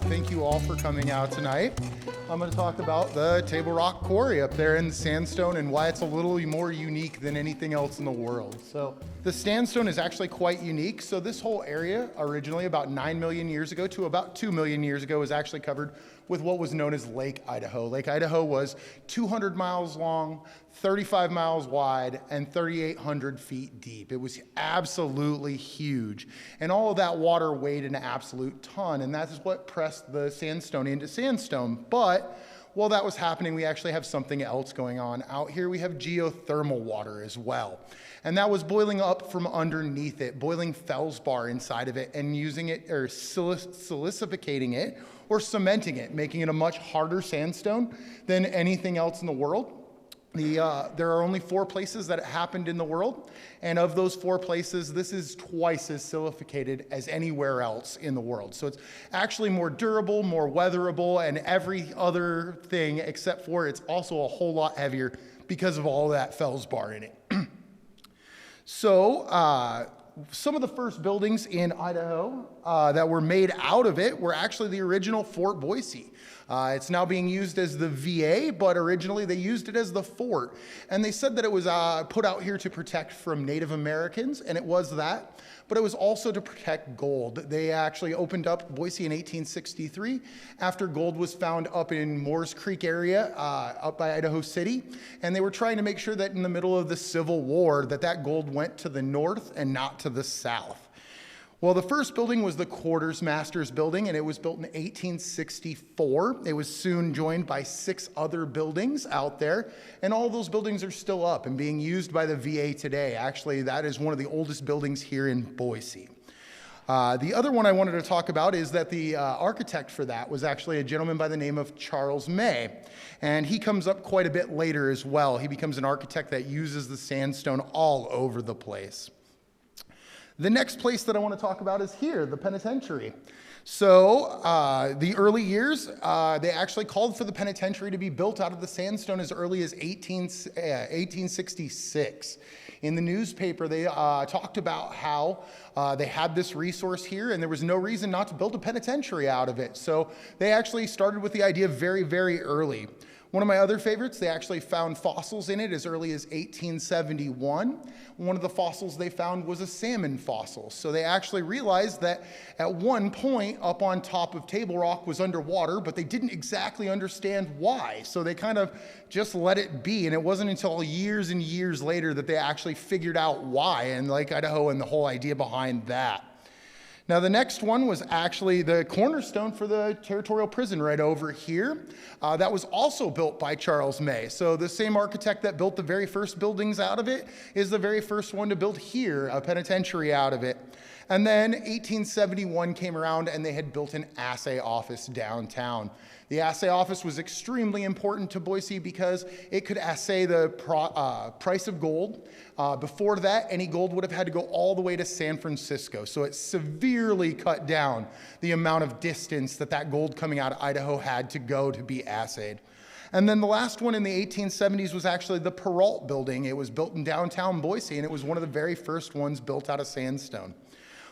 Thank you all for coming out tonight. I'm going to talk about the Table Rock quarry up there in the sandstone and why it's a little more unique than anything else in the world. So the sandstone is actually quite unique. So this whole area originally about 9 million years ago to about 2 million years ago was actually covered with what was known as Lake Idaho. Lake Idaho was 200 miles long, 35 miles wide, and 3,800 feet deep. It was absolutely huge. And all of that water weighed an absolute ton, and that is what pressed the sandstone into sandstone. But while that was happening, we actually have something else going on. Out here we have geothermal water as well. And that was boiling up from underneath it, boiling feldspar inside of it and using it or silicificating it or cementing it, making it a much harder sandstone than anything else in the world. There are only 4 places that it happened in the world, and of those 4 places, this is twice as silicificated as anywhere else in the world. So it's actually more durable, more weatherable, and every other thing except for it's also a whole lot heavier because of all that feldspar in it. So some of the first buildings in Idaho that were made out of it were actually the original Fort Boise. It's now being used as the VA, but originally they used it as the fort. And they said that it was put out here to protect from Native Americans, and it was that, but it was also to protect gold. They actually opened up Boise in 1863 after gold was found up in Moores Creek area, up by Idaho City, and they were trying to make sure that in the middle of the Civil War that gold went to the north and not to the south. Well, the first building was the Quarters Masters building, and it was built in 1864. It was soon joined by 6 other buildings out there, and all those buildings are still up and being used by the VA today. Actually, that is one of the oldest buildings here in Boise. The other one I wanted to talk about is that the architect for that was actually a gentleman by the name of Charles May, and he comes up quite a bit later as well. He becomes an architect that uses the sandstone all over the place. The next place that I want to talk about is here, the penitentiary. So the early years, they actually called for the penitentiary to be built out of the sandstone as early as 1866. In the newspaper, they talked about how they had this resource here and there was no reason not to build a penitentiary out of it. So they actually started with the idea very, very early. One of my other favorites, they actually found fossils in it as early as 1871. One of the fossils they found was a salmon fossil. So they actually realized that at one point up on top of Table Rock was underwater, but they didn't exactly understand why. So they kind of just let it be. And it wasn't until years and years later that they actually figured out why and Lake Idaho and the whole idea behind that. Now, the next one was actually the cornerstone for the territorial prison right over here. That was also built by Charles May. So the same architect that built the very first buildings out of it is the very first one to build here, a penitentiary out of it. And then 1871 came around and they had built an assay office downtown. The assay office was extremely important to Boise because it could assay the price of gold. Before that, any gold would have had to go all the way to San Francisco. So it severely cut down the amount of distance that gold coming out of Idaho had to go to be assayed. And then the last one in the 1870s was actually the Peralt building. It was built in downtown Boise, and it was one of the very first ones built out of sandstone.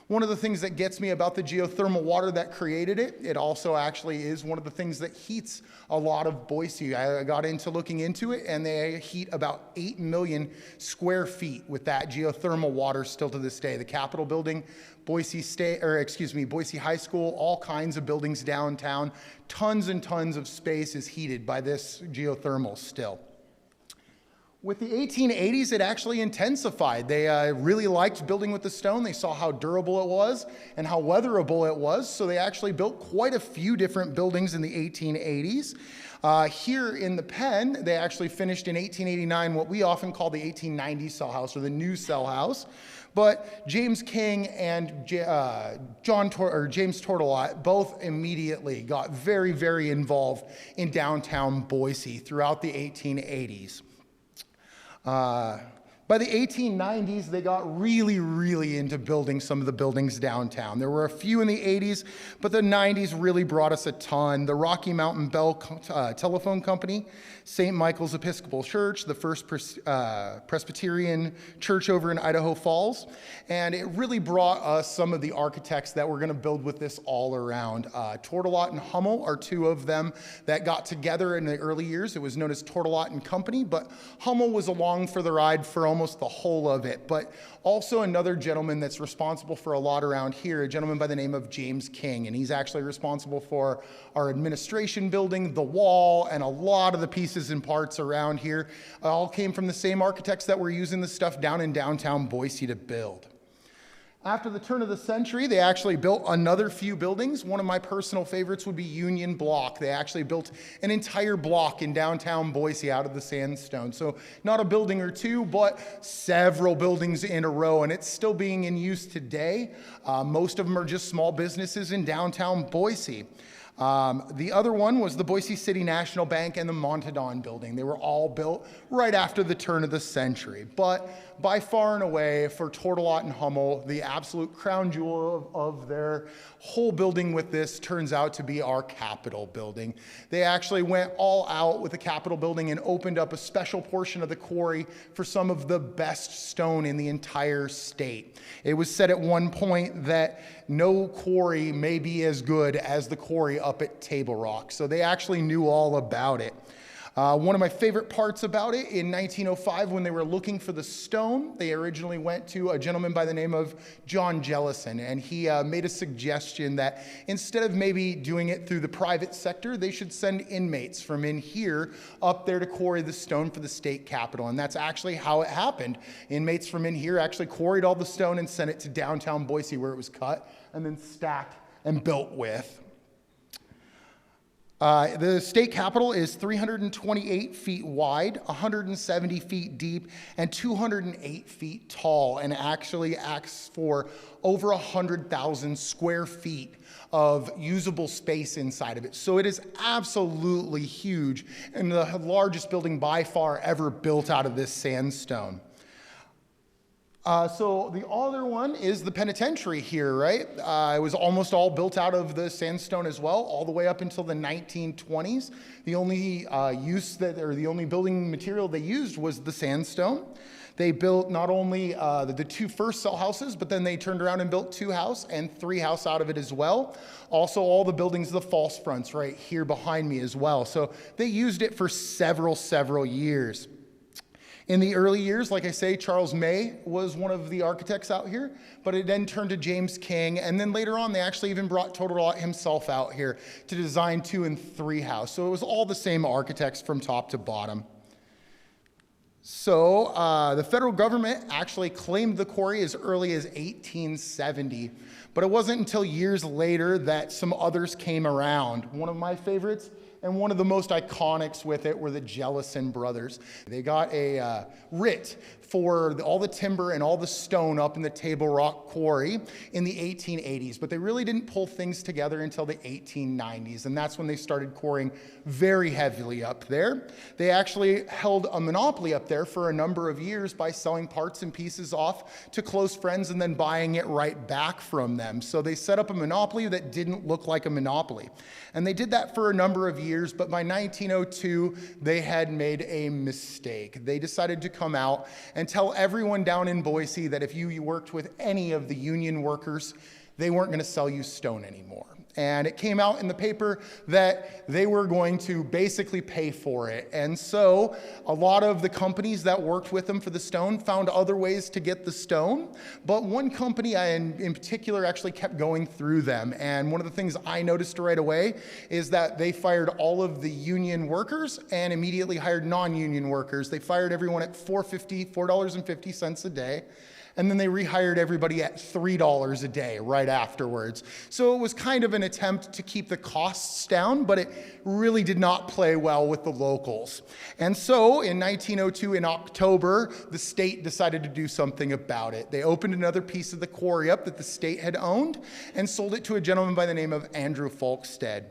One of the things that gets me about the geothermal water that created it, it also actually is one of the things that heats a lot of Boise. I got into looking into it, and they heat about 8 million square feet with that geothermal water still to this day. The Capitol building, Boise High School, all kinds of buildings downtown, tons and tons of space is heated by this geothermal still. With the 1880s, it actually intensified. They really liked building with the stone. They saw how durable it was and how weatherable it was, so they actually built quite a few different buildings in the 1880s. Here in the Pen, they actually finished in 1889 what we often call the 1890 cell house or the new cell house. But James King and James Tortolot both immediately got very, very involved in downtown Boise throughout the 1880s. By By the 1890s, they got really, really into building some of the buildings downtown. There were a few in the 80s, but the 90s really brought us a ton. The Rocky Mountain Bell Telephone Company, St. Michael's Episcopal Church, the First Presbyterian Church over in Idaho Falls, and it really brought us some of the architects that were going to build with this all around. Tortolot and Hummel are two of them that got together in the early years. It was known as Tortolot and Company, but Hummel was along for the ride for almost the whole of it. But also another gentleman that's responsible for a lot around here, a gentleman by the name of James King, and he's actually responsible for our administration building, the wall, and a lot of the pieces and parts around here. All came from the same architects that were using the stuff down in downtown Boise to build. After the turn of the century, they actually built another few buildings. One of my personal favorites would be Union Block. They actually built an entire block in downtown Boise out of the sandstone. So not a building or two, but several buildings in a row, and it's still being in use today. Most of them are just small businesses in downtown Boise. The other one was the Boise City National Bank and the Montadon building. They were all built right after the turn of the century. But by far and away, for Tortolot and Hummel, the absolute crown jewel of their whole building with this turns out to be our Capitol building. They actually went all out with the Capitol building and opened up a special portion of the quarry for some of the best stone in the entire state. It was said at one point that no quarry may be as good as the quarry up at Table Rock. So they actually knew all about it. One of my favorite parts about it, in 1905, when they were looking for the stone, they originally went to a gentleman by the name of John Jellison, and he made a suggestion that instead of maybe doing it through the private sector, they should send inmates from in here up there to quarry the stone for the state capitol, and that's actually how it happened. Inmates from in here actually quarried all the stone and sent it to downtown Boise where it was cut and then stacked and built with. The state capitol is 328 feet wide, 170 feet deep, and 208 feet tall, and actually acts for over 100,000 square feet of usable space inside of it. So it is absolutely huge, and the largest building by far ever built out of this sandstone. So the other one is the penitentiary here, right? It was almost all built out of the sandstone as well, all the way up until the 1920s. The only the only building material they used was the sandstone. They built not only the two first cell houses, but then they turned around and built 2 house and 3 house out of it as well. Also, all the buildings, the false fronts right here behind me as well. So they used it for several years. In the early years, like I say, Charles May was one of the architects out here, but it then turned to James King, and then later on, they actually even brought Tortolot himself out here to design 2 and 3 house. So it was all the same architects from top to bottom. So the federal government actually claimed the quarry as early as 1870, but it wasn't until years later that some others came around. One of my favorites, and one of the most iconics with it, were the Jellison brothers. They got a writ for all the timber and all the stone up in the Table Rock quarry in the 1880s, but they really didn't pull things together until the 1890s, and that's when they started quarrying very heavily up there. They actually held a monopoly up there for a number of years by selling parts and pieces off to close friends and then buying it right back from them. So they set up a monopoly that didn't look like a monopoly. And they did that for a number of years, but by 1902, they had made a mistake. They decided to come out and tell everyone down in Boise that if you worked with any of the union workers, they weren't going to sell you stone anymore. And it came out in the paper that they were going to basically pay for it. And so a lot of the companies that worked with them for the stone found other ways to get the stone. But one company in particular actually kept going through them. And one of the things I noticed right away is that they fired all of the union workers and immediately hired non-union workers. They fired everyone at $4.50 a day. And then they rehired everybody at $3 a day right afterwards. So it was kind of an attempt to keep the costs down, but it really did not play well with the locals. And so in 1902, in October, the state decided to do something about it. They opened another piece of the quarry up that the state had owned and sold it to a gentleman by the name of Andrew Folkstead.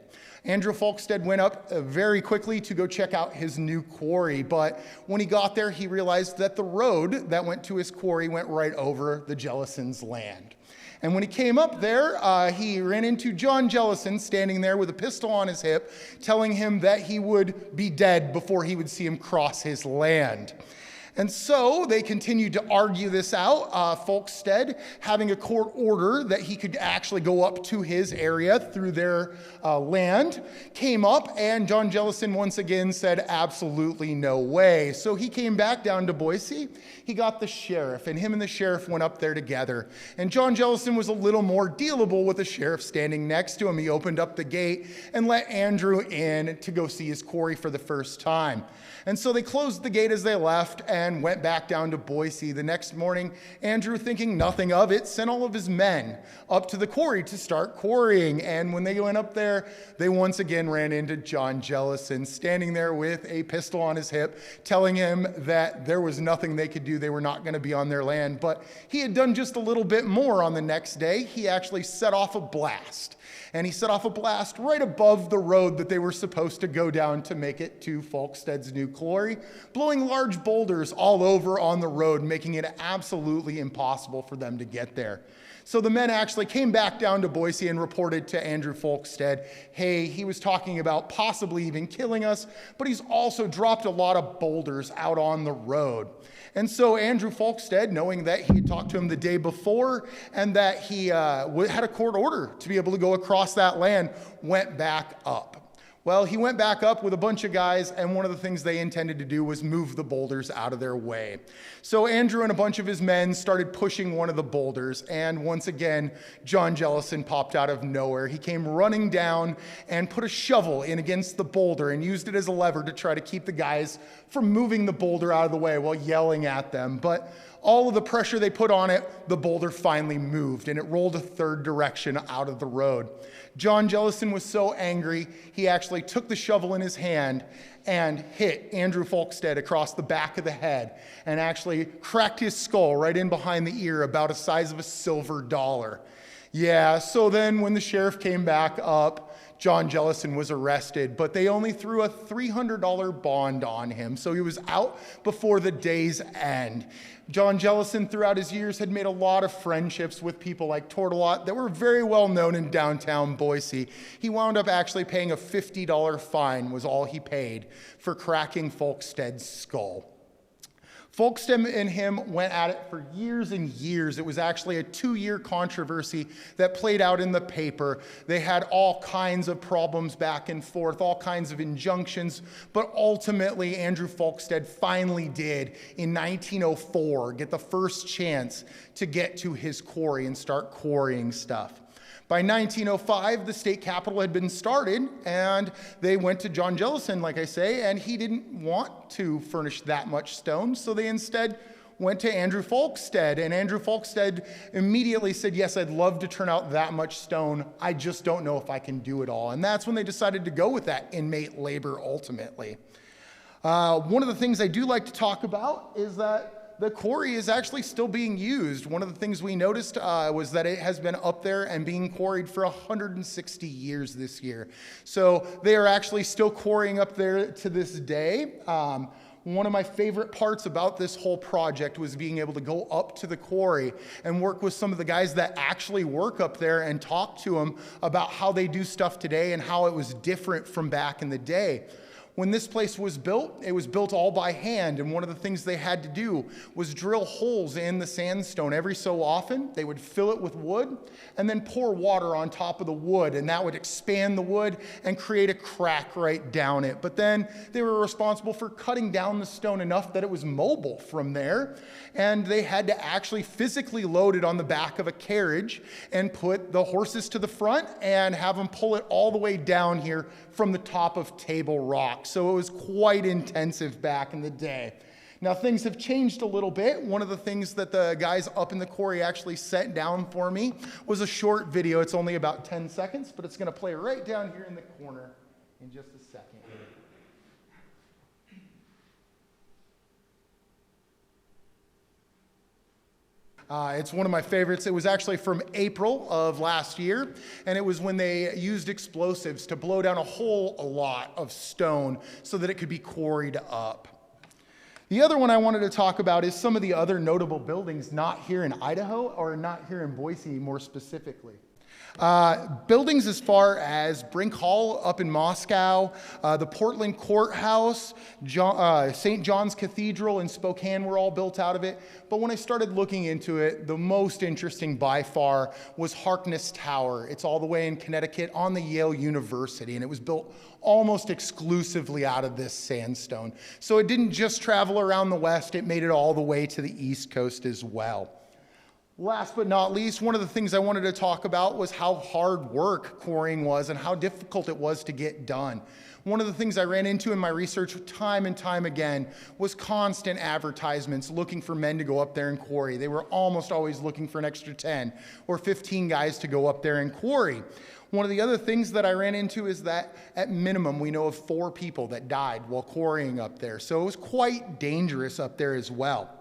Andrew Folkstead went up very quickly to go check out his new quarry, but when he got there, he realized that the road that went to his quarry went right over the Jellisons' land. And when he came up there, he ran into John Jellison standing there with a pistol on his hip, telling him that he would be dead before he would see him cross his land. And so they continued to argue this out. Folkstead, having a court order that he could actually go up to his area through their land, came up, and John Jellison once again said, absolutely no way. So he came back down to Boise. He got the sheriff, and him and the sheriff went up there together. And John Jellison was a little more dealable with the sheriff standing next to him. He opened up the gate and let Andrew in to go see his quarry for the first time. And so they closed the gate as they left and went back down to Boise. The next morning, Andrew, thinking nothing of it, sent all of his men up to the quarry to start quarrying. And when they went up there, they once again ran into John Jellison, standing there with a pistol on his hip, telling him that there was nothing they could do. They were not going to be on their land. But he had done just a little bit more on the next day. He actually set off a blast. And he set off a blast right above the road that they were supposed to go down to make it to Folkstead's new quarry, blowing large boulders all over on the road, making it absolutely impossible for them to get there. So the men actually came back down to Boise and reported to Andrew Folkstead, hey, he was talking about possibly even killing us, but he's also dropped a lot of boulders out on the road. And so Andrew Folkstead, knowing that he had talked to him the day before and that he had a court order to be able to go across that land, went back up. Well, he went back up with a bunch of guys, and one of the things they intended to do was move the boulders out of their way. So Andrew and a bunch of his men started pushing one of the boulders, and once again, John Jellison popped out of nowhere. He came running down and put a shovel in against the boulder and used it as a lever to try to keep the guys from moving the boulder out of the way while yelling at them. But all of the pressure they put on it, the boulder finally moved, and it rolled a third direction out of the road. John Jellison was so angry, he actually took the shovel in his hand and hit Andrew Folkstead across the back of the head and actually cracked his skull right in behind the ear, about the size of a silver dollar. Yeah, so then when the sheriff came back up, John Jellison was arrested, but they only threw a $300 bond on him, so he was out before the day's end. John Jellison, throughout his years, had made a lot of friendships with people like Tortolot that were very well known in downtown Boise. He wound up actually paying a $50 fine, was all he paid, for cracking Folkstead's skull. Folkstead and him went at it for years and years. It was actually a 2-year controversy that played out in the paper. They had all kinds of problems back and forth, all kinds of injunctions, but ultimately Andrew Folkstead finally did, in 1904, get the first chance to get to his quarry and start quarrying stuff. By 1905, the state capitol had been started, and they went to John Jellison, like I say, and he didn't want to furnish that much stone, so they instead went to Andrew Folkstead, and Andrew Folkstead immediately said, yes, I'd love to turn out that much stone, I just don't know if I can do it all. And that's when they decided to go with that inmate labor ultimately. One of the things I do like to talk about is that the quarry is actually still being used. One of the things we noticed was that it has been up there and being quarried for 160 years this year. So they are actually still quarrying up there to this day. One of my favorite parts about this whole project was being able to go up to the quarry and work with some of the guys that actually work up there and talk to them about how they do stuff today and how it was different from back in the day. When this place was built, it was built all by hand, and one of the things they had to do was drill holes in the sandstone. Every so often, they would fill it with wood and then pour water on top of the wood, and that would expand the wood and create a crack right down it. But then they were responsible for cutting down the stone enough that it was mobile from there, and they had to actually physically load it on the back of a carriage and put the horses to the front and have them pull it all the way down here from the top of Table Rock. So it was quite intensive back in the day. Now things have changed a little bit. One of the things that the guys up in the quarry actually sent down for me was a short video. It's only about 10 seconds, but it's going to play right down here in the corner in just a second. It's one of my favorites. It was actually from April of last year, and it was when they used explosives to blow down a lot of stone so that it could be quarried up. The other one I wanted to talk about is some of the other notable buildings not here in Idaho, or not here in Boise more specifically. Buildings as far as Brink Hall up in Moscow, the Portland Courthouse, St. John's Cathedral in Spokane were all built out of it. But when I started looking into it, the most interesting by far was Harkness Tower. It's all the way in Connecticut on the Yale University, and it was built almost exclusively out of this sandstone. So it didn't just travel around the west, it made it all the way to the East Coast as well. Last but not least, one of the things I wanted to talk about was how hard work quarrying was and how difficult it was to get done. One of the things I ran into in my research time and time again was constant advertisements looking for men to go up there and quarry. They were almost always looking for an extra 10 or 15 guys to go up there and quarry. One of the other things that I ran into is that at minimum we know of 4 people that died while quarrying up there. So it was quite dangerous up there as well.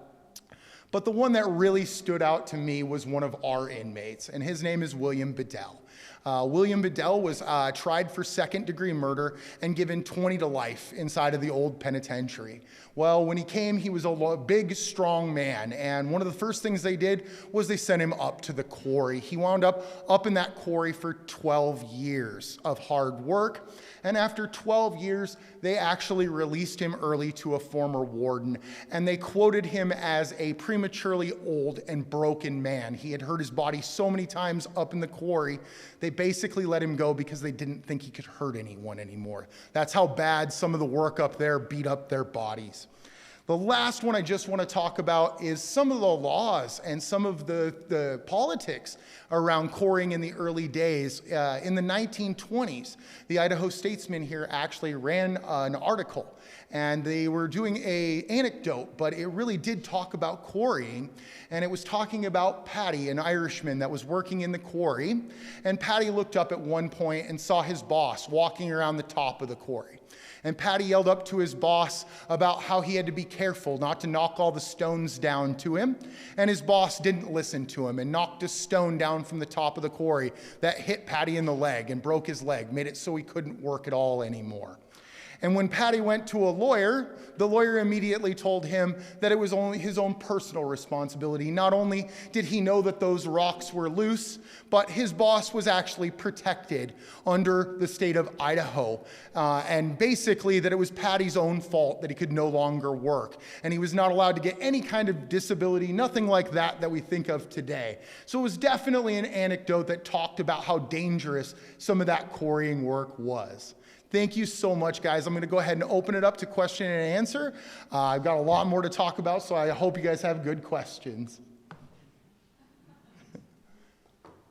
But the one that really stood out to me was one of our inmates, and his name is William Bedell. William Bedell was tried for second-degree murder and given 20 to life inside of the old penitentiary. Well, when he came, he was a big, strong man, and one of the first things they did was they sent him up to the quarry. He wound up in that quarry for 12 years of hard work, and after 12 years, they actually released him early to a former warden, and they quoted him as a prematurely old and broken man. He had hurt his body so many times up in the quarry, they basically let him go because they didn't think he could hurt anyone anymore. That's how bad some of the work up there beat up their bodies. The last one I just want to talk about is some of the laws and some of the politics around quarrying in the early days. In the 1920s, the Idaho statesmen here actually ran an article, and they were doing an anecdote, but it really did talk about quarrying, and it was talking about Paddy, an Irishman that was working in the quarry, and Paddy looked up at one point and saw his boss walking around the top of the quarry. And Paddy yelled up to his boss about how he had to be careful not to knock all the stones down to him. And his boss didn't listen to him and knocked a stone down from the top of the quarry that hit Paddy in the leg and broke his leg, made it so he couldn't work at all anymore. And when Paddy went to a lawyer, the lawyer immediately told him that it was only his own personal responsibility. Not only did he know that those rocks were loose, but his boss was actually protected under the state of Idaho. And basically that it was Paddy's own fault that he could no longer work. And he was not allowed to get any kind of disability, nothing like that we think of today. So it was definitely an anecdote that talked about how dangerous some of that quarrying work was. Thank you so much, guys. I'm going to go ahead and open it up to question and answer. I've got a lot more to talk about, so I hope you guys have good questions.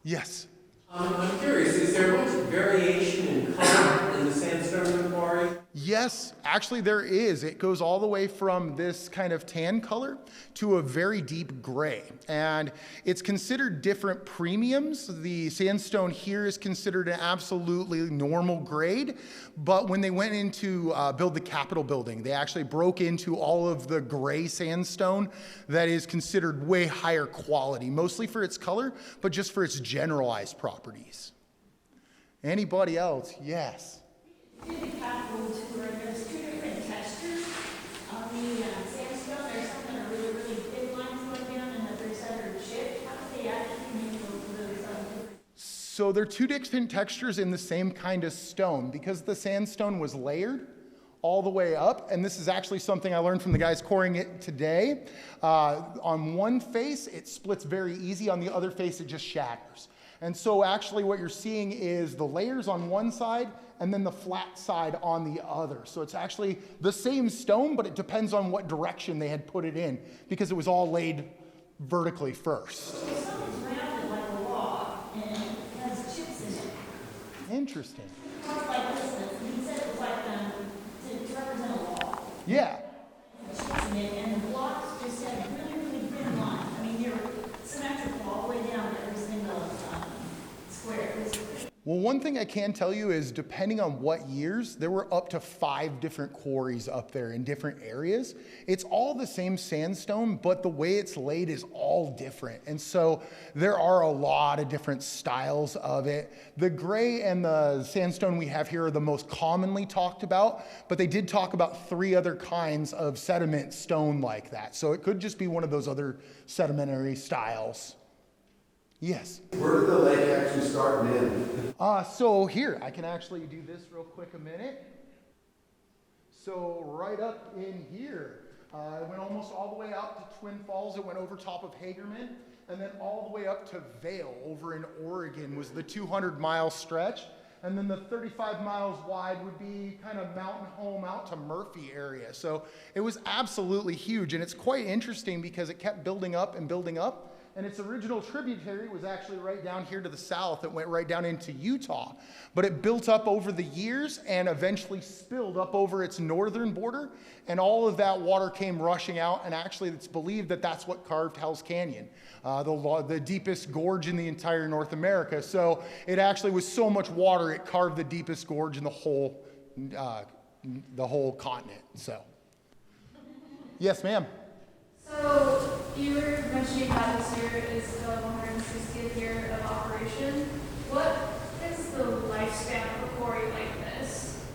Yes? I'm curious, is there much variation in color in the sandstone quarry? Yes, actually there is. It goes all the way from this kind of tan color to a very deep gray. And it's considered different premiums. The sandstone here is considered an absolutely normal grade. But when they went in to build the Capitol building, they actually broke into all of the gray sandstone that is considered way higher quality, mostly for its color, but just for its generalized properties. Anybody else? Yes. In the Capitol tour, there's 2 different textures on the sandstone. There's some that are really, really thin lines going down, and others that are chipped. How do they actually make those different? So they're 2 different textures in the same kind of stone because the sandstone was layered all the way up, and this is actually something I learned from the guys quarrying it today. On one face, it splits very easy. On the other face, it just shatters. And so actually what you're seeing is the layers on one side and then the flat side on the other. So it's actually the same stone, but it depends on what direction they had put it in because it was all laid vertically first. So something's rounded like a log, and it has chips in it. Interesting. It's like this, he said it was like to represent a log. Yeah. Chips in it, and Well, one thing I can tell you is depending on what years, there were up to 5 different quarries up there in different areas. It's all the same sandstone, but the way it's laid is all different. And so there are a lot of different styles of it. The gray and the sandstone we have here are the most commonly talked about, but they did talk about 3 other kinds of sediment stone like that. So it could just be one of those other sedimentary styles. Yes? Where did the lake actually start and end? So here, I can actually do this real quick a minute. So right up in here, it went almost all the way out to Twin Falls. It went over top of Hagerman, and then all the way up to Vail over in Oregon was the 200-mile stretch. And then the 35 miles wide would be kind of Mountain Home out to Murphy area. So it was absolutely huge, and it's quite interesting because it kept building up and building up. And its original tributary was actually right down here to the south. It went right down into Utah. But it built up over the years and eventually spilled up over its northern border. And all of that water came rushing out. And actually, it's believed that that's what carved Hell's Canyon, the deepest gorge in the entire North America. So it actually was so much water, it carved the deepest gorge in the whole continent. So, yes, ma'am. So you were mentioning that this year is the 160th year of operation. What is the lifespan of a quarry like this?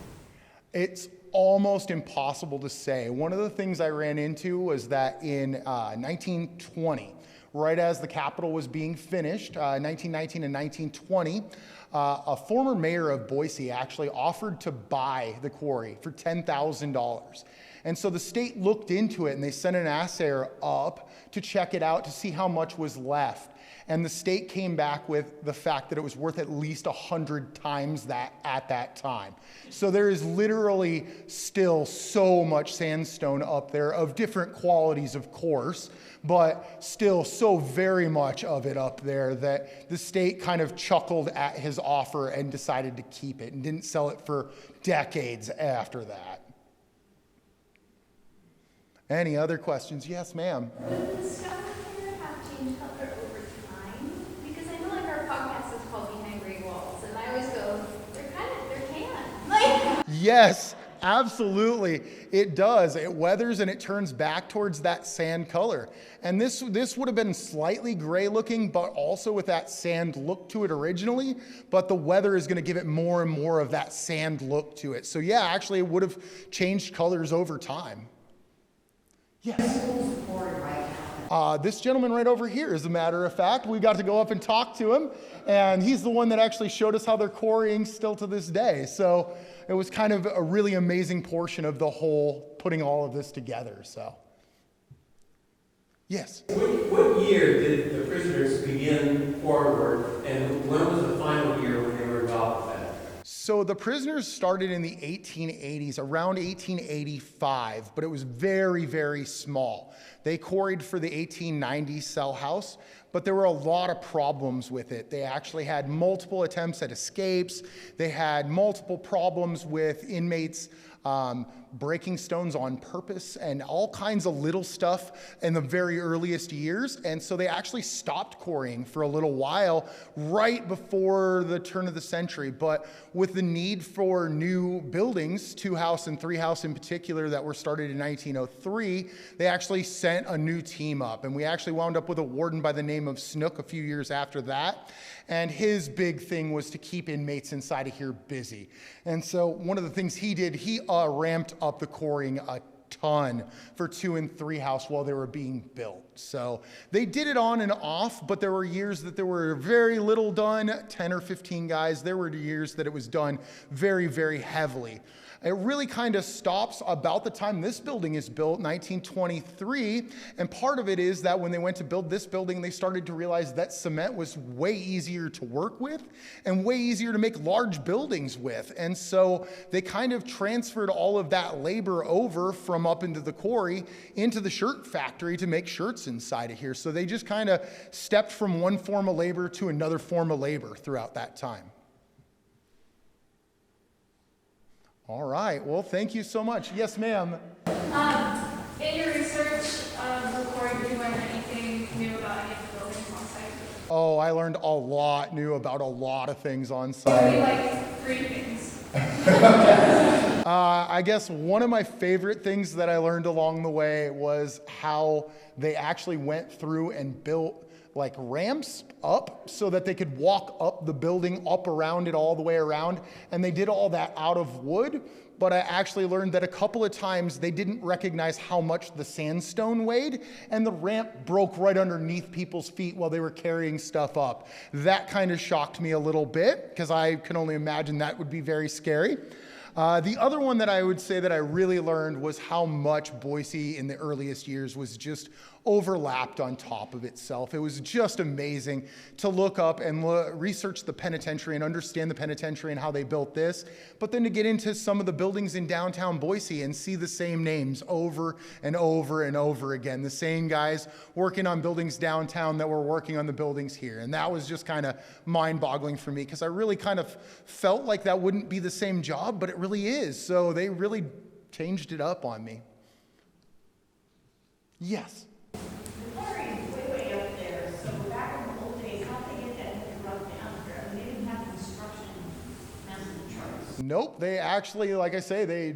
It's almost impossible to say. One of the things I ran into was that in 1920, right as the Capitol was being finished, 1919 and 1920, a former mayor of Boise actually offered to buy the quarry for $10,000. And so the state looked into it and they sent an assayer up to check it out to see how much was left. And the state came back with the fact that it was worth at least 100 times that at that time. So there is literally still so much sandstone up there of different qualities, of course, but still so very much of it up there that the state kind of chuckled at his offer and decided to keep it and didn't sell it for decades after that. Any other questions? Yes, ma'am. Would the stone here have changed color over time? Because I know like our podcast is called Behind Gray Walls, and I always go, they're tan. Like, Yes, absolutely. It does. It weathers and it turns back towards that sand color. And this would have been slightly gray looking, but also with that sand look to it originally. But the weather is going to give it more and more of that sand look to it. So yeah, actually it would have changed colors over time. Yes. This gentleman right over here, as a matter of fact, we got to go up and talk to him, and he's the one that actually showed us how they're quarrying still to this day. So it was kind of a really amazing portion of the whole putting all of this together. So, yes. What year did the prisoners begin forward, and when was the final year when they were involved with that? So the prisoners started in the 1880s, around 1885, but it was very, very small. They quarried for the 1890 cell house, but there were a lot of problems with it. They actually had multiple attempts at escapes. They had multiple problems with inmates breaking stones on purpose and all kinds of little stuff in the very earliest years. And so they actually stopped quarrying for a little while right before the turn of the century. But with the need for new buildings, 2 house and 3 house in particular that were started in 1903, they actually sent a new team up. And we actually wound up with a warden by the name of Snook a few years after that. And his big thing was to keep inmates inside of here busy. And so one of the things he did, he ramped up the quarrying a ton for 2 and 3 house while they were being built. So they did it on and off, but there were years that there were very little done, 10 or 15 guys. There were years that it was done very, very heavily. It really kind of stops about the time this building is built, 1923. And part of it is that when they went to build this building, they started to realize that cement was way easier to work with and way easier to make large buildings with. And so they kind of transferred all of that labor over from up into the quarry into the shirt factory to make shirts inside of here. So they just kind of stepped from one form of labor to another form of labor throughout that time. All right. Well, thank you so much. Yes, ma'am. In your research before you learned anything new about any of the buildings on site? Oh, I learned a lot new about a lot of things on Maybe site. like 3 things. I guess one of my favorite things that I learned along the way was how they actually went through and built like ramps up so that they could walk up the building, up around it all the way around. And they did all that out of wood. But I actually learned that a couple of times they didn't recognize how much the sandstone weighed, and the ramp broke right underneath people's feet while they were carrying stuff up. That kind of shocked me a little bit, because I can only imagine that would be very scary. The other one that I would say that I really learned was how much Boise in the earliest years was just overlapped on top of itself. It was just amazing to look up and research the penitentiary and understand the penitentiary and how they built this, but then to get into some of the buildings in downtown Boise and see the same names over and over and over again. The same guys working on buildings downtown that were working on the buildings here. And that was just kind of mind-boggling for me, because I really kind of felt like that wouldn't be the same job, but it really is. So they really changed it up on me. Yes. The quarry is way up there, so back in the old days, how'd they get that rug down there? I mean, they didn't have construction massive charts. Nope, they actually, like I say, they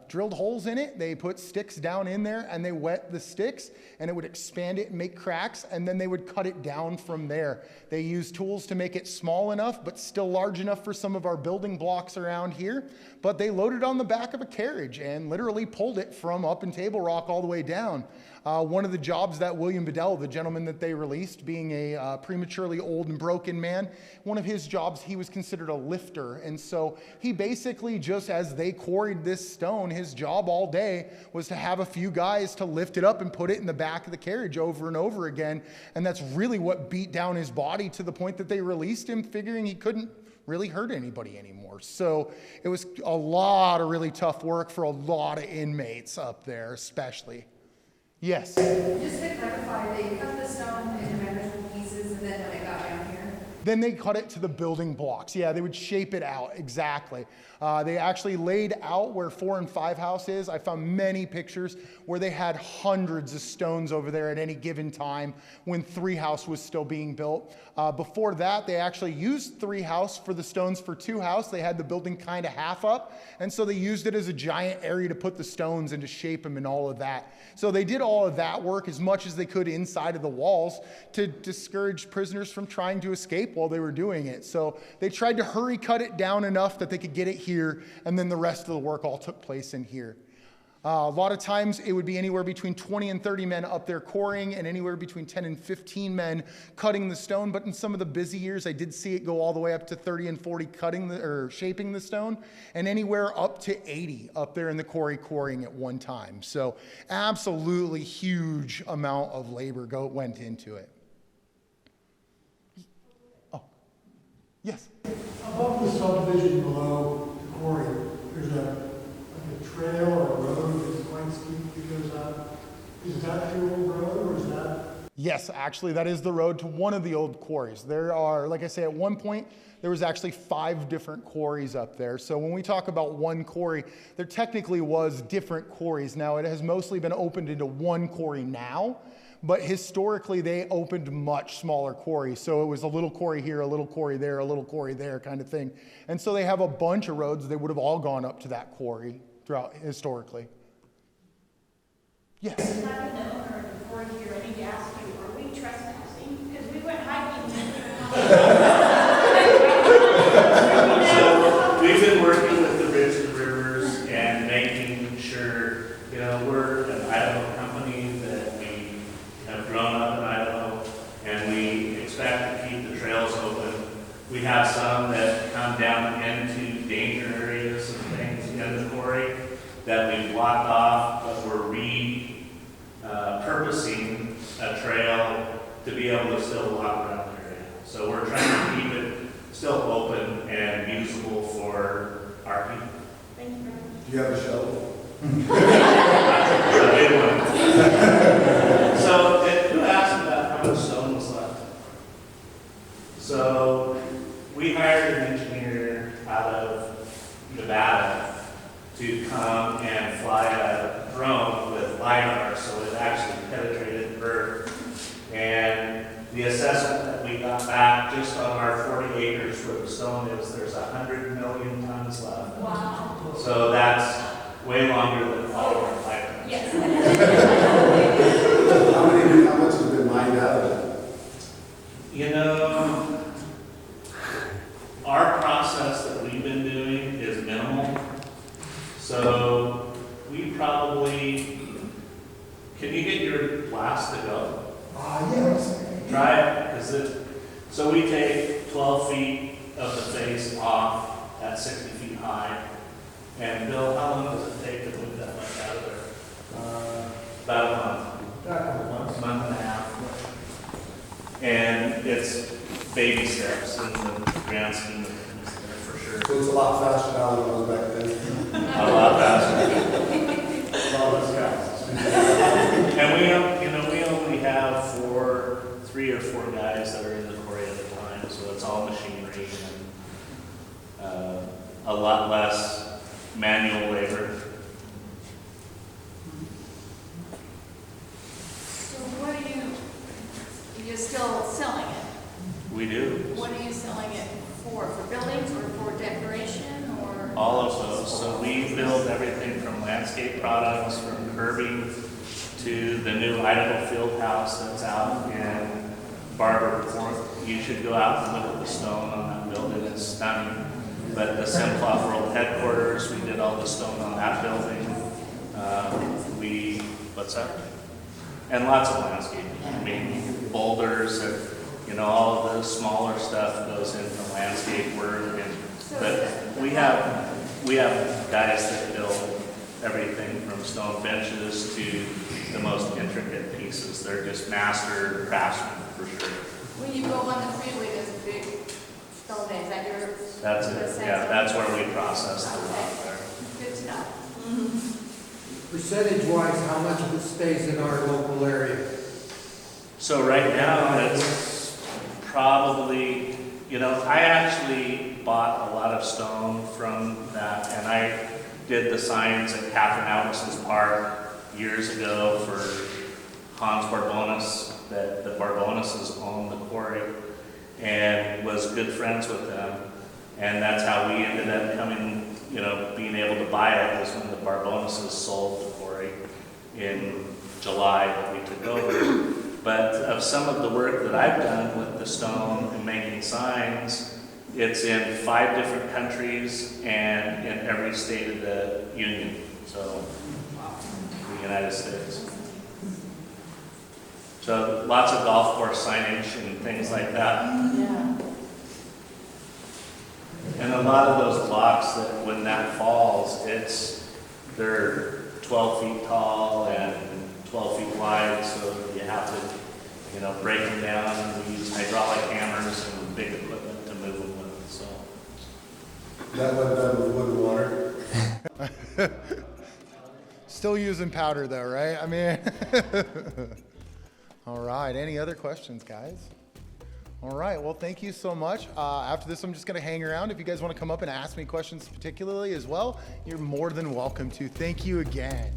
drilled holes in it, they put sticks down in there, and they wet the sticks, and it would expand it and make cracks, and then they would cut it down from there. They used tools to make it small enough, but still large enough for some of our building blocks around here, but they loaded on the back of a carriage and literally pulled it from up in Table Rock all the way down. One of the jobs that William Bedell, the gentleman that they released, being a prematurely old and broken man, one of his jobs, he was considered a lifter. And so he basically, just as they quarried this stone, his job all day was to have a few guys to lift it up and put it in the back of the carriage over and over again. And that's really what beat down his body to the point that they released him, figuring he couldn't really hurt anybody anymore. So it was a lot of really tough work for a lot of inmates up there, especially. Yes. Just to clarify, they cut the stone into manageable pieces, and then when it got down here? Then they cut it to the building blocks. Yeah, they would shape it out, exactly. They actually laid out where 4 and 5 house is. I found many pictures where they had hundreds of stones over there at any given time when 3 house was still being built. Before that, they actually used 3 house for the stones for 2 house. They had the building kind of half up, and so they used it as a giant area to put the stones and to shape them and all of that. So they did all of that work as much as they could inside of the walls to discourage prisoners from trying to escape while they were doing it. So they tried to hurry cut it down enough that they could get it here, and then the rest of the work all took place in here. A lot of times it would be anywhere between 20 and 30 men up there quarrying, and anywhere between 10 and 15 men cutting the stone. But in some of the busy years, I did see it go all the way up to 30 and 40 shaping the stone, and anywhere up to 80 up there in the quarry quarrying at one time. So absolutely huge amount of labor went into it. Oh, yes. Above the subdivision below the quarry, there's a trail or a road that's quite steep that goes up. Is that your old road, or is that? Yes, actually, that is the road to one of the old quarries. There are, like I say, at one point, there was actually 5 different quarries up there. So when we talk about one quarry, there technically was different quarries. Now, it has mostly been opened into one quarry now, but historically, they opened much smaller quarries. So it was a little quarry here, a little quarry there, a little quarry there kind of thing. And so they have a bunch of roads. They would have all gone up to that quarry throughout historically. Yes. Having the owner of the quarry here, I need to ask you, are we trespassing? Because we went hiking. So we've been working with the Ridge to Rivers and making sure, we're an Idaho company that we have grown up in Idaho, and we expect to keep the trails open. We have some that come down into danger areas and things in the quarry that we blocked off, but we're repurposing a trail to be able to still walk around the area. So we're trying to keep it still open and usable for our people. Thank you very much. Do you have a shovel? A big one. So who asked about how much stone was left? So we hired an engineer out of Nevada to come and fly a drone with LiDAR, so it actually penetrated the earth. And the assessment that we got fact, just on our 40 acres where the stone is, there's 100 million tons left. Wow. So that's way longer than all of our lifetimes. Yes. How much has been mined out of it? You know, our process that we've been doing is minimal. So we probably, can you get your blast to go? Yes. Try it, so we take 12 feet of the face off at 60 feet high. And Bill, how long does it take to move that much out of there? About a month. A month and a half. And it's baby steps in the grand scheme of things there for sure. So it's a lot faster now than it was back then. A lot faster. A lot less costs. And we only have 3 or 4 guys that are in the quarry at a time, so it's all machinery and a lot less manual labor. So what are you're still selling it? We do. What are you selling it for buildings or for decoration or? All of those. So we build everything from landscape products, from curbing to the new Idaho Field House that's out in Barber. You should go out and look at the stone on that building. It's stunning. But the Simplot World headquarters, we did all the stone on that building. What's that? And lots of landscaping. I mean, boulders and, all of the smaller stuff goes into landscape work. But we have guys that build everything from stone benches to the most intricate pieces. They're just master craftsmen for sure. When you go on the freeway, there's a big stone there. Is that your? That's it. Yeah, that's where we process the rock there. Good to know. Percentage-wise, how much of it stays in our local area? So right now, it's probably, I actually bought a lot of stone from that, and I did the signs at Catherine Alverson's Park years ago for Hans Barbonas, that the Barbonases owned the quarry, and was good friends with them. And that's how we ended up coming, being able to buy it, was when the Barbonases sold the quarry in July that we took over. But of some of the work that I've done with the stone and making signs, it's in 5 different countries and in every state of the Union, so the United States. So lots of golf course signage and things like that. Yeah. And a lot of those blocks that when that falls, they're 12 feet tall and 12 feet wide, so you have to, break them down. And we use hydraulic hammers and big equipment to move them with. So That wasn't done with wood and water? Still using powder though, right? I mean, all right. Any other questions, guys? All right. Well, thank you so much. After this, I'm just going to hang around. If you guys want to come up and ask me questions particularly as well, you're more than welcome to. Thank you again.